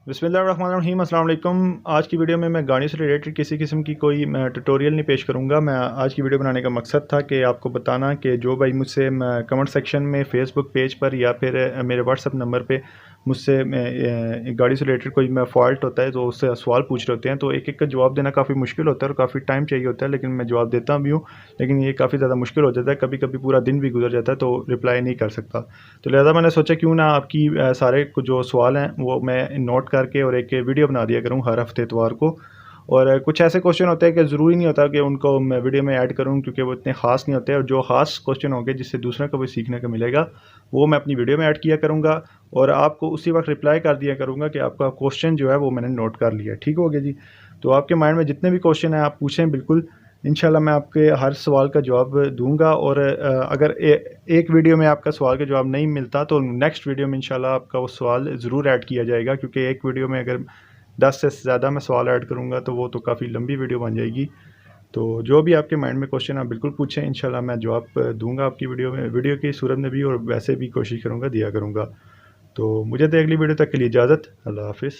बिस्मिल्लाहिर्रहमानिर्रहीम। अस्सलाम वालेकुम। आज की वीडियो में मैं गाड़ी से रिलेटेड किसी किस्म की कोई ट्यूटोरियल नहीं पेश करूंगा। मैं आज की वीडियो बनाने का मकसद था कि आपको बताना कि जो भाई मुझसे कमेंट सेक्शन में फ़ेसबुक पेज पर या फिर मेरे व्हाट्सअप नंबर पे मुझसे गाड़ी से रिलेटेड कोई फॉल्ट होता है तो उससे सवाल पूछ रहे होते हैं, तो एक एक का जवाब देना काफ़ी मुश्किल होता है और काफ़ी टाइम चाहिए होता है, लेकिन मैं जवाब देता भी हूँ। लेकिन ये काफ़ी ज़्यादा मुश्किल हो जाता है, कभी कभी पूरा दिन भी गुजर जाता है तो रिप्लाई नहीं कर सकता। तो लिहाजा मैंने सोचा क्यों ना आपकी सारे जो सवाल हैं वो मैं नोट करके और एक वीडियो बना दिया करूँ हर हफ्ते इतवार को। और कुछ ऐसे क्वेश्चन होते हैं कि ज़रूरी नहीं होता कि उनको मैं वीडियो में ऐड करूँ, क्योंकि वो इतने ख़ास नहीं होते, और जो ख़ास क्वेश्चन होंगे जिससे दूसरे को भी सीखने को मिलेगा वो मैं अपनी वीडियो में ऐड किया करूँगा और आपको उसी वक्त रिप्लाई कर दिया करूँगा कि आपका क्वेश्चन जो है वो मैंने नोट कर लिया। ठीक हो गया जी। तो आपके माइंड में जितने भी क्वेश्चन हैं आप पूछें, बिल्कुल इंशाल्लाह मैं आपके हर सवाल का जवाब दूंगा। और अगर एक वीडियो में आपका सवाल का जवाब नहीं मिलता तो नेक्स्ट वीडियो में इंशाल्लाह आपका वो सवाल ज़रूर ऐड किया जाएगा, क्योंकि एक वीडियो में अगर 10 से ज़्यादा मैं सवाल ऐड करूंगा तो वो तो काफ़ी लंबी वीडियो बन जाएगी। तो जो भी आपके माइंड में क्वेश्चन आप बिल्कुल पूछें, इंशाल्लाह मैं जवाब दूंगा आपकी वीडियो में, वीडियो की सूरत में भी, और वैसे भी कोशिश करूँगा दिया करूँगा। तो मुझे तो अगली वीडियो तक के लिए इजाज़त। अल्लाह हाफिज़।